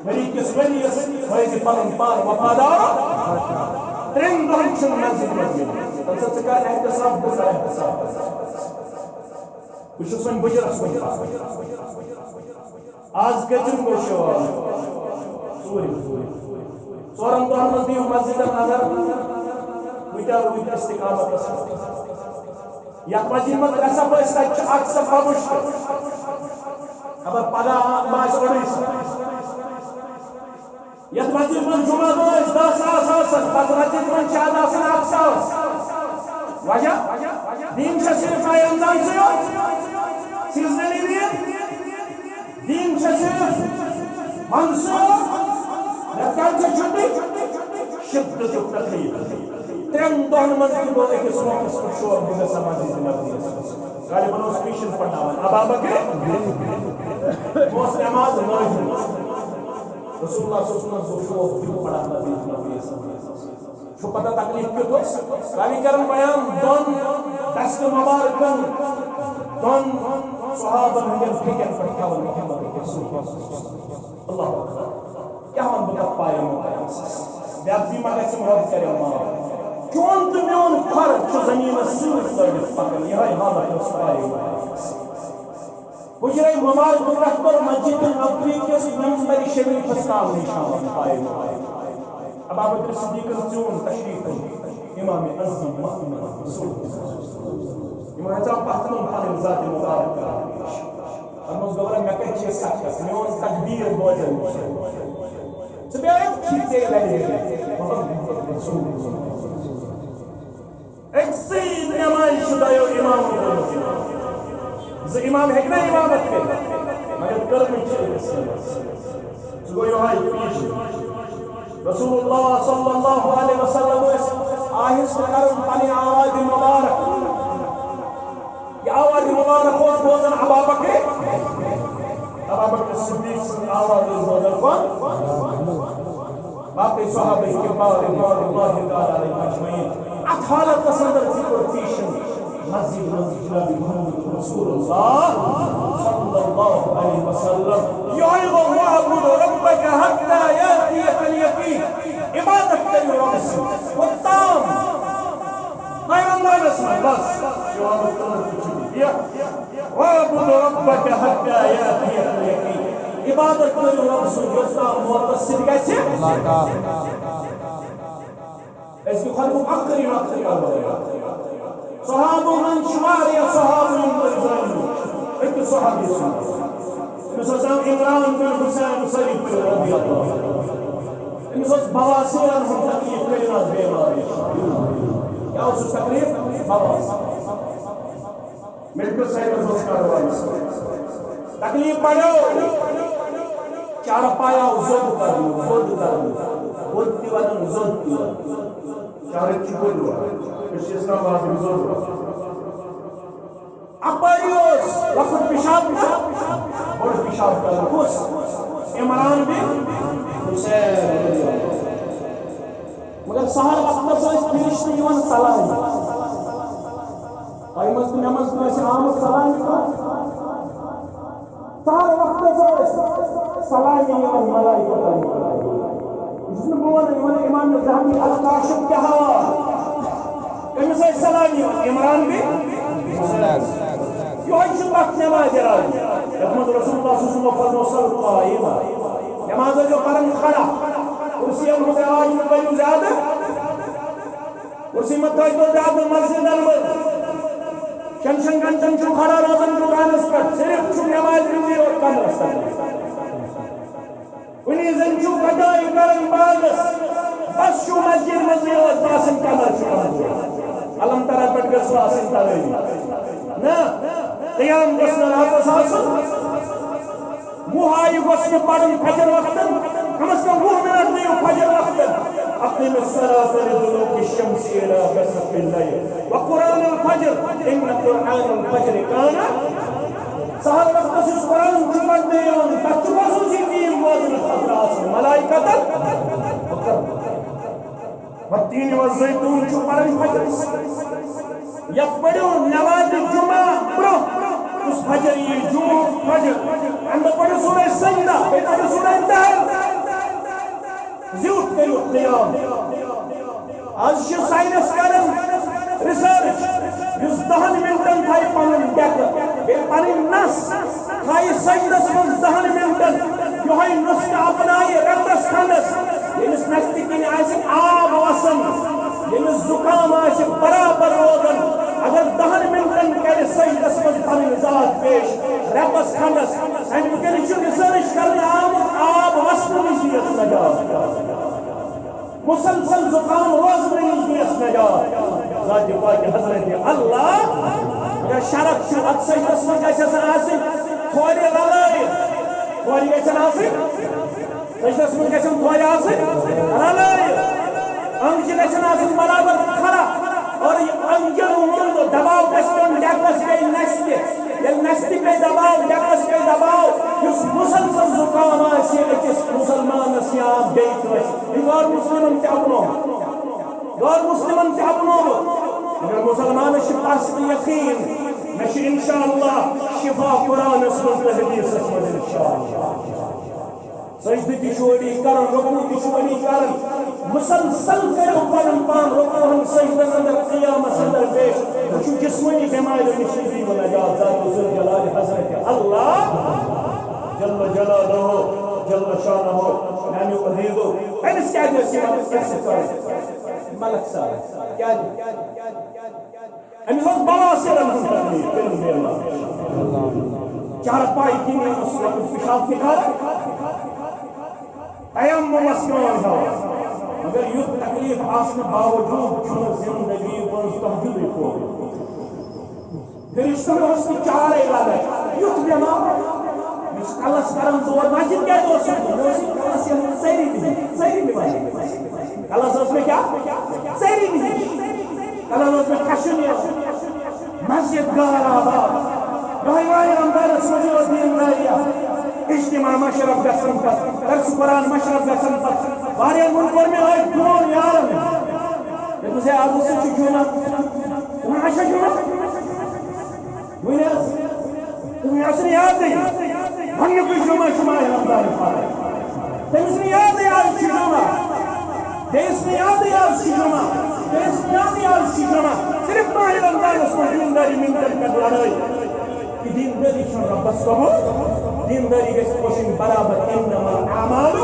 میری کس ولی اس فیض پلن پار وفادار ترین دہن چن مسجد مسجد تنسل سکار احتساب بسا احتساب بہت وۄنۍ بُجرَس کُن آز کٔژِم گوٚو شوال ژورَن دۄہَن منٛز دِیِو مسجدَن نظر کۭتیاہ روٗدۍ استقامتَس یَتھ مسجد منٛز 3 صف ٲسۍ تَتہِ چھُ 1 صف مُشکِل خبر پگاہ ما آسہِ اوٚڑُے صف یَتھ مسجد منٛز جُمعہ دۄہ ٲسۍ 10,000 آسان پَتہٕ مسجد منٛز چھِ آز آسان 1,000 وجہ دیٖن چھا صرف رمضانسٕے یوت سیٖزنٔلی دیٖن چھا صرف منسوخ رٮ۪تہٕ کالہِ چھا چھُٹی شِدتُک تکلیٖف 3 دۄہن منٛز تہِ گوٚو أکِس موقعس پٮ۪ٹھ شور بہٕ گژھٕ مسجد نبویَس غالباً اوس پیشن پرناوان ابا بکر اوس نماز نٲفِل رسول اللہ صلی اللہ علیہ وسلم شوق کیوں پڑھا مسجد نبویَس چھُ پتہ تکلیٖف کیُتھ اوس راوی کرن بیان دۄن دستہٕ مبارکن دۄن صحابن ہٕنٛدٮ۪ن پھیٚکٮ۪ن پٮ۪ٹھ کھٮ۪وان محمد رسول اللہ اکبر کیٛاہ وَنہٕ بہٕ تتھ پایہِ بیٛاکھ ما گژھِ رۄب کَرٮ۪م معاف چون تہٕ میون کھۄر چھُ زٔمیٖنس سۭتۍ لٲگِتھ پکان یِہوٚے حالت ٲس پایہِ حُجرے مُبارکُک پٮ۪ٹھ کوٚر مسجد نبوی کِس منبرِ شریٖفس تام نِشان پایہِ ابا بکر صدیقن ژیوٗن تشریٖف امام اعظم محمد رسول یِمو ہیژاو پتھرن پنٕنۍ ذاتِ مُبارک کران دوٚپمَس گوٚبرا مےٚ کَتہِ چھِ سخت میون تقدیٖر بوزن ژٕ بیٚہکھ ژےٚ لگہِ محمد رسول أکسٕے نٮ۪مازِ چھُ دۄیو اِمامو کوٚرمُت 2 اِمام ہیٚکہِ نا اِمامت کٔرِتھ مگر کٔرمٕژ چھِ أکِس سُہ گوٚو یِہوٚے پیٖشہِ رسول اللہ صلی اللہ علیہ وسلم ٲسۍ آہِستہٕ کران پنٕنۍ آوازِ مُبارک یہ آواز مبارک اوس بوزان ابا بکر صدیق سٕنٛز آواز ٲس بوزان کون باقٕے صحابہ کِبار رضوان اللہ تعالیٰ علیہم اجمعین اتھ حالتس اندر ذکر پیشن مسجد منٛز جناب محمد رسول اللہ صلی اللہ علیہ وسلم یہوٚے گوٚو واعبُد ربک حتی یأتیک الیقین عبادت کٔرِو رۄبہٕ سٕنٛز وۄتام پیغمبرس منٛز بس جواب واعبُد ربک حتی یأتیک الیقین عبادت کٔرِو رۄبہٕ سٕنٛز یوٚتام موتس سۭتۍ گژھِ أزکہِ خلقُک آخری صحابو منٛز چھِ واریاہ صحابہٕ یِم تۄہہِ زٲنِو أکِس صحابی سُنٛد أمِس اوس ناو عمران بن حُسین صدیق رضی اللہ أمِس اوس بواسیٖرن ہُنٛد تکلیٖف کٔرِنۍ حظ بیمار کیٛاہ اوسُس تکلیٖف بواسیٖر میڈیکل سائنس اوس کارٕبار تکلیٖف بڑیو چارپاے آو زوٚد کرنہٕ بوٚد تہِ وَنان زوٚد تہِ وَنان چارٕکۍ چھِ بٔڑۍ وَنان أسۍ چھِ اسلام آباد یِم زوٚد وَنان اَپٲری اوس لۄکُٹ پِشاب بوٚڑ پِشاب کران کُس عمران بن حُسین مگر سہل وقتس ٲسۍ فرشتہٕ یِوان سلام تۄہہِ منٛز تہٕ مےٚ منٛز تہِ ٲسۍ آمٕژ سلام سہل وقتس ٲسۍ سلام یِوان ملائکتن یہ چھُس نہٕ بہٕ وَنان یہِ وَنان امام ذہبی الکاشف کیٛاہ کٔمِس ٲسۍ سلام یِوان عمران بن یِہوٚے چھُ تتھ نٮ۪مازِ راوی یتھ منٛز رسول اللہ صلی اللہ علیہ وسلم قائما نٮ۪ماز ٲسۍزیو پران کھڑا کُرسِین ہُنٛد رٮ۪واج مہٕ کٔرِو زیادٕ کُرسی مہ تھٲیتو زیادٕ مسجدن منٛز 6 گھنٹن چھُ کھڑا روزان دُکانس پٮ۪ٹھ صرف چھُ نٮ۪مازِ وِزِ یوت کمرس تل کُنی زٔنۍ چھُ کٹٲے کران باغس بس چھُ مسجد منٛز یوت باسان کمر چھُ کمزور علم ترا پٮ۪ٹھ گٔژھوٕ آسٕنۍ ترٲوی نہ قیام گوٚژھ نہٕ راتس آسُن 10 آیہِ گوٚژھ نہٕ پرُن فجر وقتن کم از کم 20 منٹ دِیِو فجر وقتن أقم الصلاة لدلوك الشمس إلى غسق الليل وقرآن الفجر إن قرآن الفجر كان سهل وقت قرآن جمعت ديون تكتبسوا زيتين وزن الخطراس ملائكة والتين والزيتون شكرا الفجر يقبلون نواز الجمعة برو اس فجر الجمعة فجر عند قرآن سورة السجدة بيت سورة الدهر زیوٗٹھ کٔرِو قیام آز چھِ ساینس کران رِسٲرٕچ یُس 10 منٹن تھایہِ پنُن ڈیٚکہٕ پنٕنۍ نس تھایہِ سجدس منٛز 10 منٹن یِہوٚے نسخہٕ اپنایہِ رٮ۪تس کھنٛڈس ییٚمِس نستہِ کِنۍ آسہِ آب وسان ییٚمِس زُکام آسہِ برابر روزان اگر 10 منٹن کرِ سجدس منٛز پنٕنۍ ذات پیش رٮ۪تس کھنٛڈس امہِ کِنۍ چھُ رِسٲرٕچ کرنہٕ آمُت آب وسنہٕ نِش یِیَس نجات مسلسل زکام روزنہٕ نِش یِیَس نجات ذاتِ پاکہِ حضرت اللہ اگر شرط چھُ اتھ سجدس منٛز گژھِ آسٕنۍ کھورِ رلٲیِتھ کھورِ گژھن آسٕنۍ سجدس منٛز گژھن کھورِ آسٕنۍ رلٲیِتھ انگجہِ گژھن آسٕنۍ برابر کھڑا اور انگجن ہُنٛد دباو گژھِ پیوٚن ڈیکس بیٚیہِ نستہِ ییٚلہِ نستہِ پیٚیہِ دباو ڈیکس پیٚیہِ دباو یُس مسلسل زُکام آسہِ أکِس مُسلمانس یا بیٚیہِ کٲنٛسہِ یہِ غٲر مسلمن تہِ اپنومُت غٲر مسلمن تہِ اپنومُت مگر مسلمانس چھُ پس تہٕ یقیٖن مےٚ چھُ انشاءاللہ شفا قرآنس منٛز تہٕ حدیثس منٛز انشاءاللہ سجدٕ تہِ چھُ ؤری کرُن رکوع تہِ چھُ ؤری کرُن مسلسل کٔرِو پنُن پان رکوعن سجدن اندر قیامس اندر پیش تُہۍ چھُو جسمٲنی بٮ۪ماریو نِش دِیِو نجات ذات ذوالجلال حضرت اللہ جل جلالہ جل شانہ میانیو عزیزو أمِس کیٛازِ ٲس یِوان ملک صاحب کیٛازِ أمِس اوس بواسِرن ہُنٛد تکلیٖف چارپاے کِنۍ اوس پِشاب تہِ کران تیمُمس پیوان ہاوان مگر یُتھ تکلیٖف آسنہٕ باوجوٗد چھُنہٕ زندگی منٛز تہجُدٕے پوٚرمُت فرشتن اوس نہٕ چارے لگان یُتھ بٮ۪مار مےٚ چھُ کلس کران زور مسجد کیٛازِ اوس مےٚ اوس یہِ کلس یِوان ژَرِ نِوان کلس ٲس مےٚ کیٛاہ ژَرِ نِش کلس ٲس مےٚ کھشُن مسجد گار آباد یِہوٚے ماہِ رمضانس منٛز اوس دیٖندٲرِیا اجتماع مشرف گژھان پتہٕ درس قرآن مشرف گژھان پتہٕ واریاہن ووٚن کوٚر مےٚ أتھۍ فون یارن دوٚپمَس ہے اَز ہسا چھُ جُمعہ وۄنۍ اچھا جُمعہ وۄنۍ حظ تٔمۍ ٲس نہٕ یادٕے گۄڈنیُکُے جُمعہ چھُ ماہِ رمضان پتہٕ تٔمِس نہٕ یادٕے آز چھُ جُمعہ بیٚیِس نہٕ یادٕے آز چھُ جُمعہ بیٚیِس نہٕ یادٕے آز چھُ جُمعہ صرف ماہِ رمضانس منٛز دیٖندٲری مِنٹن پٮ۪ٹھ لڑٲے کہ دینداری چھُنہٕ رۄبس قبوٗل دینداری گژھِ پوشٕنۍ برابر اِنما الاعمال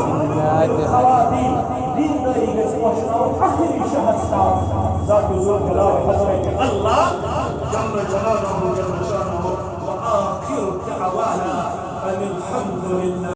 بالخواتیم دینداری گژھِ پوشناوٕنۍ آخری شہس تام ذات ذوالجلال حضرت اللہ جل جلالہ جل شانہ وآخر دعوانا ان الحمد للہ